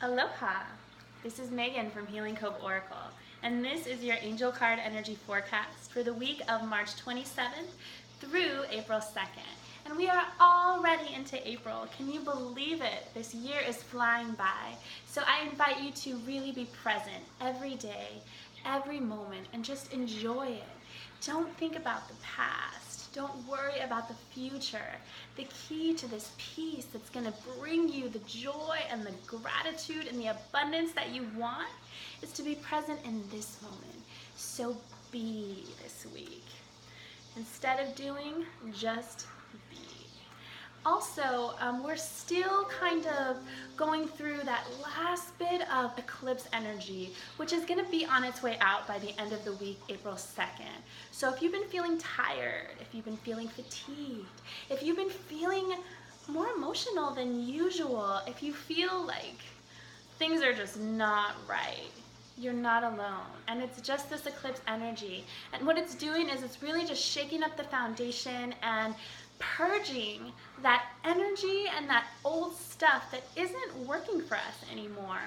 Aloha! This is Megan from Healing Cove Oracle, and this is your Angel Card Energy Forecast for the week of March 27th through April 2nd. And we are already into April. Can you believe it? This year is flying by. So I invite you to really be present every day, every moment, and just enjoy it. Don't think about the past. Don't worry about the future. The key to this peace that's going to bring you the joy and the gratitude and the abundance that you want is to be present in this moment. So be this week. Instead of doing, just be. Also, we're still kind of going through that last bit of eclipse energy, which is going to be on its way out by the end of the week, April 2nd. So if you've been feeling tired, if you've been feeling fatigued, if you've been feeling more emotional than usual, if you feel like things are just not right, you're not alone. And it's just this eclipse energy. And what it's doing is it's really just shaking up the foundation and purging that energy and that old stuff that isn't working for us anymore.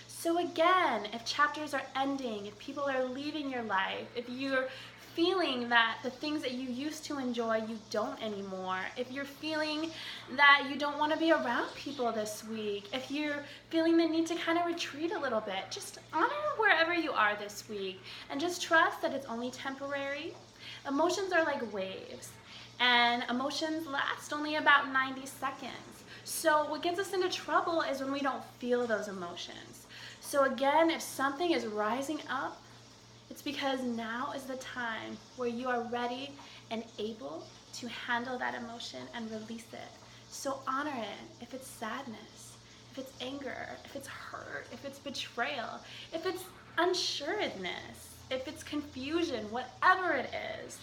So again, if chapters are ending, if people are leaving your life, if you're feeling that the things that you used to enjoy you don't anymore, if you're feeling that you don't want to be around people this week, if you're feeling the need to kind of retreat a little bit, just honor wherever you are this week and just trust that it's only temporary. Emotions are like waves, and emotions last only about 90 seconds. So what gets us into trouble is when we don't feel those emotions. So again, if something is rising up, it's because now is the time where you are ready and able to handle that emotion and release it. So honor it. If it's sadness, if it's anger, if it's hurt, if it's betrayal, if it's unsureness, if it's confusion, whatever it is,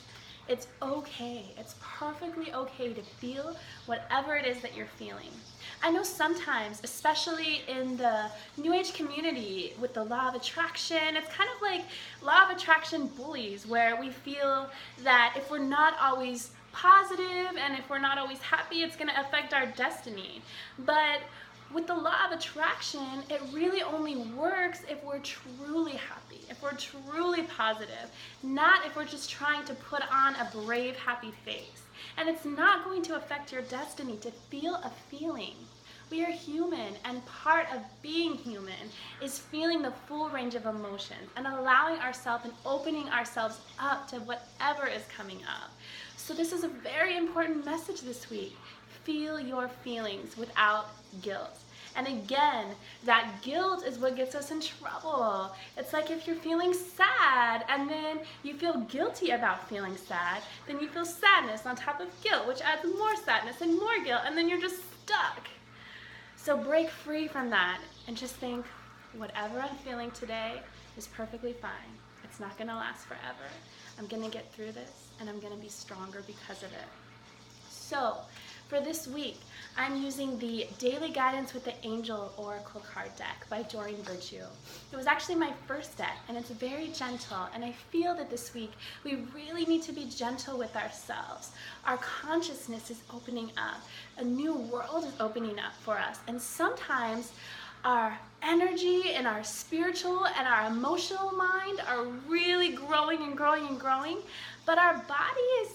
it's okay. It's perfectly okay to feel whatever it is that you're feeling. I know sometimes, especially in the New Age community with the law of attraction, it's kind of like law of attraction bullies, where we feel that if we're not always positive and if we're not always happy, it's going to affect our destiny. But with the law of attraction, it really only works if we're truly happy, if we're truly positive, not if we're just trying to put on a brave, happy face. And it's not going to affect your destiny to feel a feeling. We are human, and part of being human is feeling the full range of emotions and allowing ourselves and opening ourselves up to whatever is coming up. So this is a very important message this week. Feel your feelings without guilt. And again, that guilt is what gets us in trouble. It's like if you're feeling sad and then you feel guilty about feeling sad, then you feel sadness on top of guilt, which adds more sadness and more guilt, and then you're just stuck. So break free from that and just think, whatever I'm feeling today is perfectly fine. It's not going to last forever. I'm going to get through this, and I'm going to be stronger because of it. So for this week, I'm using the Daily Guidance with the Angel Oracle card deck by Doreen Virtue. It was actually my first deck, and it's very gentle, and I feel that this week we really need to be gentle with ourselves. Our consciousness is opening up. A new world is opening up for us, and sometimes our energy and our spiritual and our emotional mind are really growing and growing and growing, but our body is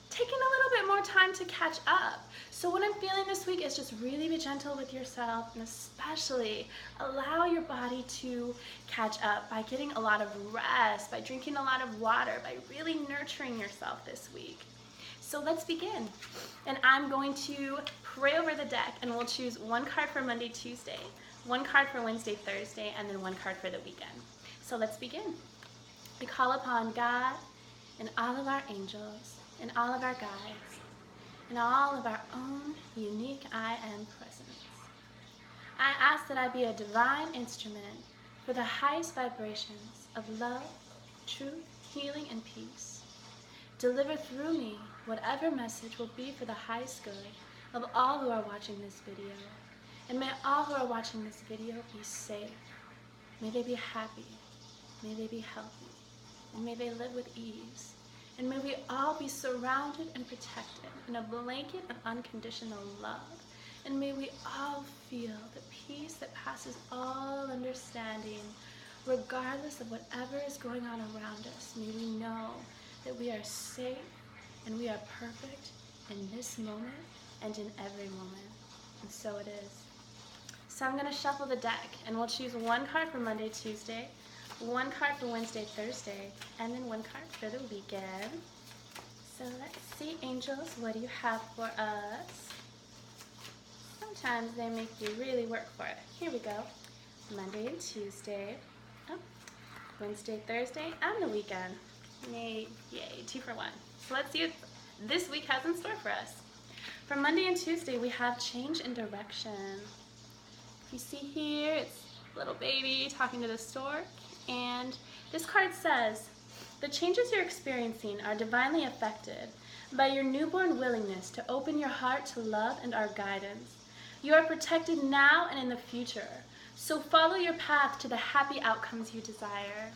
taking a little bit more time to catch up. So what I'm feeling this week is just really be gentle with yourself, and especially allow your body to catch up by getting a lot of rest, by drinking a lot of water, by really nurturing yourself this week. So let's begin. And I'm going to pray over the deck, and we'll choose one card for Monday, Tuesday, one card for Wednesday, Thursday, and then one card for the weekend. So let's begin. We call upon God and all of our angels and all of our guides and all of our own unique I Am presence. I ask that I be a divine instrument for the highest vibrations of love, truth, healing, and peace. Deliver through me whatever message will be for the highest good of all who are watching this video. And may all who are watching this video be safe. May they be happy. May they be healthy. And may they live with ease. And may we all be surrounded and protected in a blanket of unconditional love. And may we all feel the peace that passes passes all understanding. Regardless of whatever is going on around us, may we know that we are safe and we are perfect in this moment and in every moment. And so it is. So I'm going to shuffle the deck, and we'll choose one card for Monday, Tuesday, one card for Wednesday, Thursday, and then one card for the weekend. So let's see, angels, what do you have for us? Sometimes they make you really work for it. Here we go. Monday and Tuesday, Wednesday, Thursday, and the weekend. Yay, 2 for 1. So let's see what this week has in store for us. For Monday and Tuesday, we have change in direction. You see here, it's little baby talking to the stork, and this card says, the changes you're experiencing are divinely affected by your newborn willingness to open your heart to love and our guidance. You are protected now and in the future, so follow your path to the happy outcomes you desire.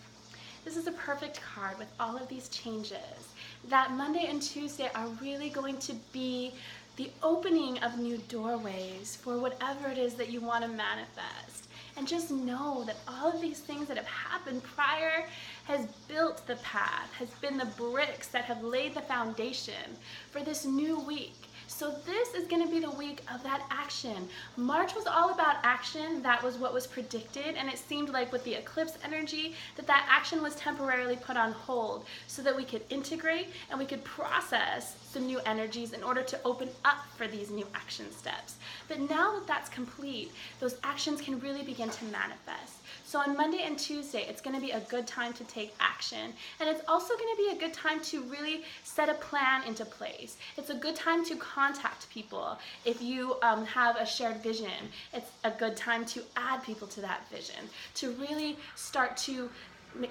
This is a perfect card with all of these changes. That Monday and Tuesday are really going to be the opening of new doorways for whatever it is that you want to manifest. And just know that all of these things that have happened prior has built the path, has been the bricks that have laid the foundation for this new week. So this is going to be the week of that action. March was all about action. That was what was predicted, and it seemed like with the eclipse energy that action was temporarily put on hold so that we could integrate and we could process some new energies in order to open up for these new action steps. But now that that's complete, those actions can really begin to manifest. So on Monday and Tuesday, it's going to be a good time to take action. And it's also going to be a good time to really set a plan into place. It's a good time to contact people. If you have a shared vision, it's a good time to add people to that vision, to really start to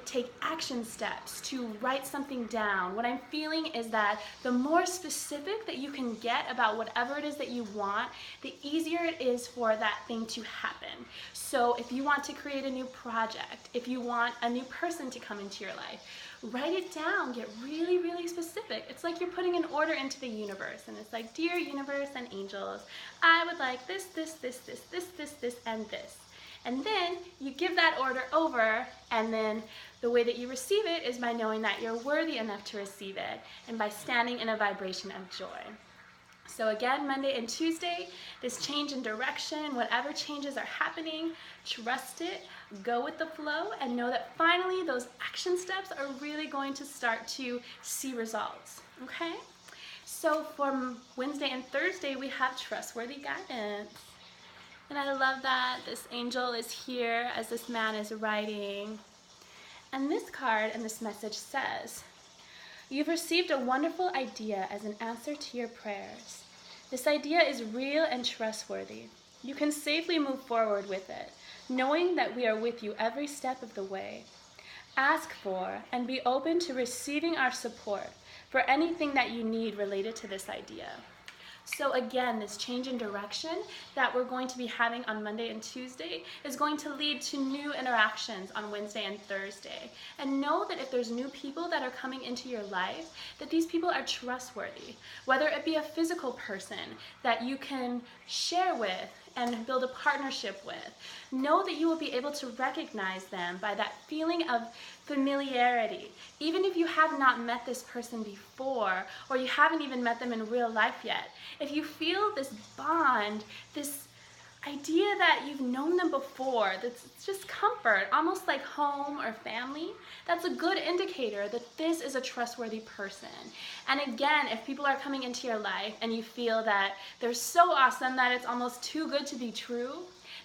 take action steps, to write something down. What I'm feeling is that the more specific that you can get about whatever it is that you want, the easier it is for that thing to happen. So if you want to create a new project, if you want a new person to come into your life, write it down, get really, really specific. It's like you're putting an order into the universe, and it's like, dear universe and angels, I would like this, and this. And then you give that order over, and then the way that you receive it is by knowing that you're worthy enough to receive it and by standing in a vibration of joy. So again, Monday and Tuesday, this change in direction, whatever changes are happening, trust it, go with the flow, and know that finally those action steps are really going to start to see results, okay? So for Wednesday and Thursday, we have trustworthy guidance. And I love that this angel is here as this man is writing. And this card and this message says, you've received a wonderful idea as an answer to your prayers. This idea is real and trustworthy. You can safely move forward with it, knowing that we are with you every step of the way. Ask for and be open to receiving our support for anything that you need related to this idea. So again, this change in direction that we're going to be having on Monday and Tuesday is going to lead to new interactions on Wednesday and Thursday. And know that if there's new people that are coming into your life, that these people are trustworthy. Whether it be a physical person that you can share with and build a partnership with, know that you will be able to recognize them by that feeling of familiarity. Even if you have not met this person before, or you haven't even met them in real life yet, if you feel this bond, this idea that you've known them before, that's just comfort, almost like home or family, that's a good indicator that this is a trustworthy person. And again, if people are coming into your life and you feel that they're so awesome that it's almost too good to be true,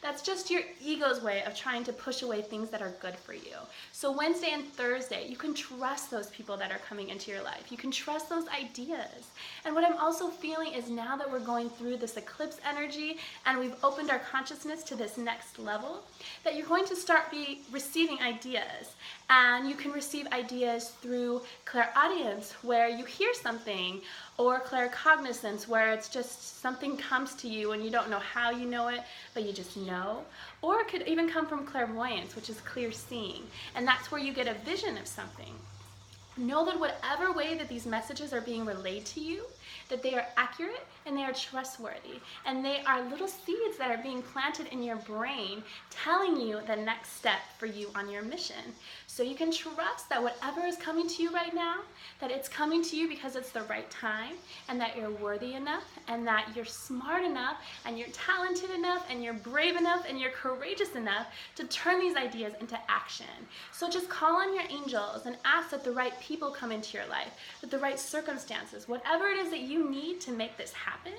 that's just your ego's way of trying to push away things that are good for you. So Wednesday and Thursday, you can trust those people that are coming into your life. You can trust those ideas. And what I'm also feeling is now that we're going through this eclipse energy and we've opened our consciousness to this next level, that you're going to start receiving ideas. And you can receive ideas through clairaudience, where you hear something, or claircognizance, where it's just something comes to you and you don't know how you know it, but you just know. Or it could even come from clairvoyance, which is clear seeing, and that's where you get a vision of something. Know that whatever way that these messages are being relayed to you, that they are accurate and they are trustworthy, and they are little seeds that are being planted in your brain telling you the next step for you on your mission. So you can trust that whatever is coming to you right now, that it's coming to you because it's the right time, and that you're worthy enough, and that you're smart enough, and you're talented enough, and you're brave enough, and you're courageous enough to turn these ideas into action. So just call on your angels and ask that the right people come into your life, that the right circumstances, whatever it is that you need to make this happen,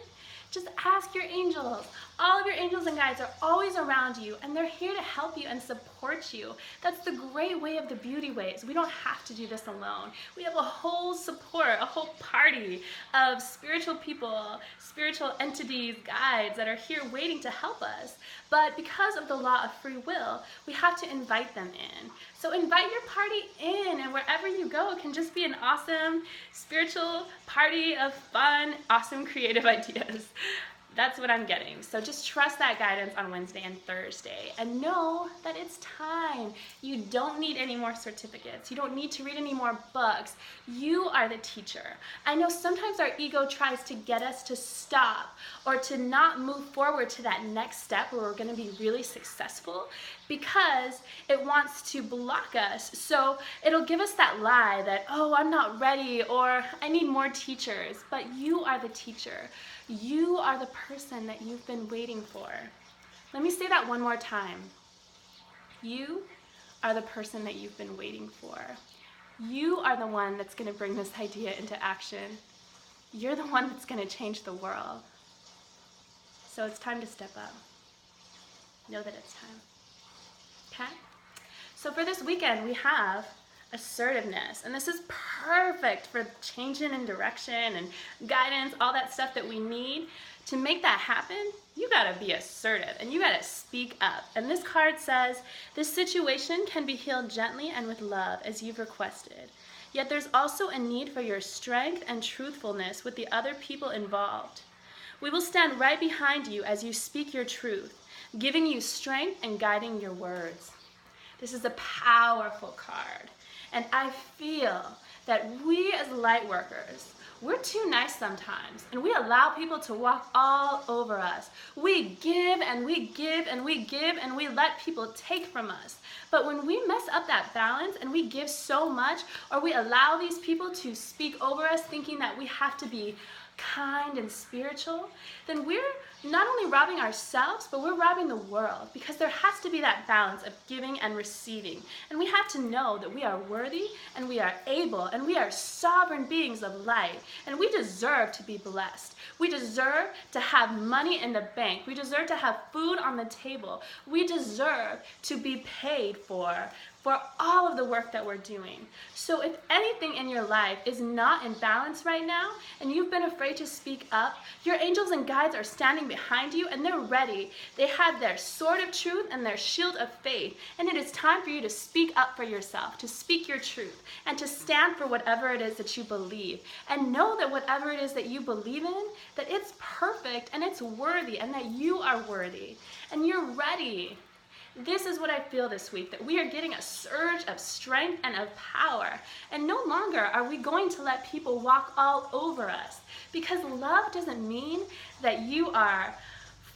just ask your angels. All of your angels and guides are always around you, and they're here to help you and support you. That's the great way of the beauty ways. We don't have to do this alone. We have a whole support, a whole party of spiritual people, spiritual entities, guides that are here waiting to help us. But because of the law of free will, we have to invite them in. So invite your party in, and wherever you go, it can just be an awesome spiritual party of fun, awesome creative ideas. That's what I'm getting. So just trust that guidance on Wednesday and Thursday, and know that it's time. You don't need any more certificates. You don't need to read any more books. You are the teacher. I know sometimes our ego tries to get us to stop or to not move forward to that next step where we're going to be really successful, because it wants to block us. So it'll give us that lie that, oh, I'm not ready, or I need more teachers. But you are the teacher. You are the person that you've been waiting for. Let me say that one more time. You are the person that you've been waiting for. You are the one that's going to bring this idea into action. You're the one that's going to change the world. So it's time to step up. Know that it's time. Okay? So for this weekend, we have assertiveness, and this is perfect for changing in direction and guidance, all that stuff that we need. To make that happen, you gotta be assertive and you gotta speak up. And this card says, this situation can be healed gently and with love as you've requested. Yet there's also a need for your strength and truthfulness with the other people involved. We will stand right behind you as you speak your truth, giving you strength and guiding your words. This is a powerful card. And I feel that we as light workers, we're too nice sometimes, and we allow people to walk all over us. We give and we give and we give, and we let people take from us. But when we mess up that balance and we give so much, or we allow these people to speak over us thinking that we have to be kind and spiritual, then we're not only robbing ourselves, but we're robbing the world, because there has to be that balance of giving and receiving. And we have to know that we are worthy and we are able and we are sovereign beings of light, and we deserve to be blessed. We deserve to have money in the bank. We deserve to have food on the table. We deserve to be paid for all of the work that we're doing. So if anything in your life is not in balance right now, and you've been afraid to speak up, your angels and guides are standing behind you, and they're ready. They have their sword of truth and their shield of faith, and it is time for you to speak up for yourself, to speak your truth, and to stand for whatever it is that you believe. And know that whatever it is that you believe in, that it's perfect and it's worthy, and that you are worthy, and you're ready. This is what I feel this week, that we are getting a surge of strength and of power. And no longer are we going to let people walk all over us, because love doesn't mean that you are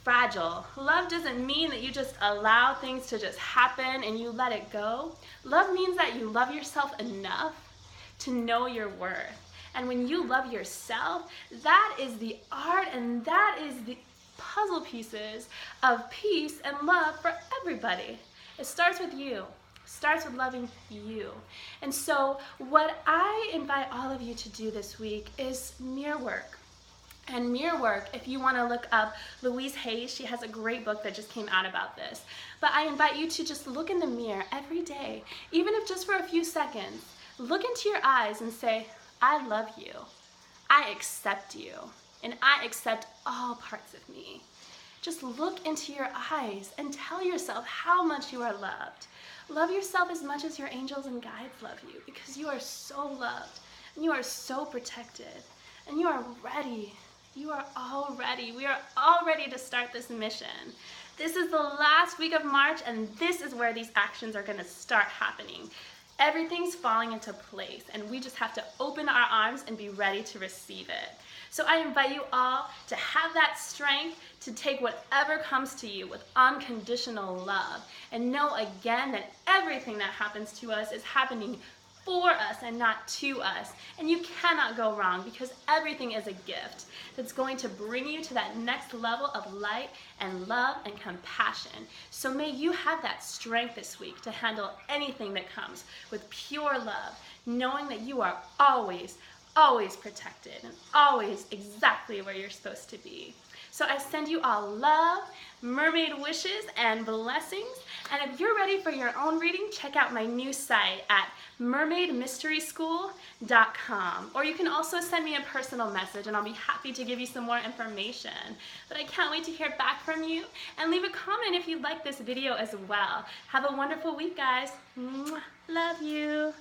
fragile. Love doesn't mean that you just allow things to just happen and you let it go. Love means that you love yourself enough to know your worth. And when you love yourself, that is the art, and that is the puzzle pieces of peace and love for everybody. It starts with you. It starts with loving you. And so what I invite all of you to do this week is mirror work. And mirror work, if you want to look up Louise Hayes, she has a great book that just came out about this. But I invite you to just look in the mirror every day, even if just for a few seconds. Look into your eyes and say, I love you. I accept you. And I accept all parts of me. Just look into your eyes and tell yourself how much you are loved. Love yourself as much as your angels and guides love you, because you are so loved, and you are so protected, and you are ready. You are all ready. We are all ready to start this mission. This is the last week of March, and this is where these actions are going to start happening. Everything's falling into place, and we just have to open our arms and be ready to receive it. So I invite you all to have that strength to take whatever comes to you with unconditional love, and know again that everything that happens to us is happening for us and not to us. And you cannot go wrong, because everything is a gift that's going to bring you to that next level of light and love and compassion. So may you have that strength this week to handle anything that comes with pure love, knowing that you are always protected and always exactly where you're supposed to be. So I send you all love, mermaid wishes, and blessings. And if you're ready for your own reading, check out my new site at mermaidmysteryschool.com. Or you can also send me a personal message and I'll be happy to give you some more information. But I can't wait to hear back from you, and leave a comment if you like this video as well. Have a wonderful week, guys. Mwah. Love you.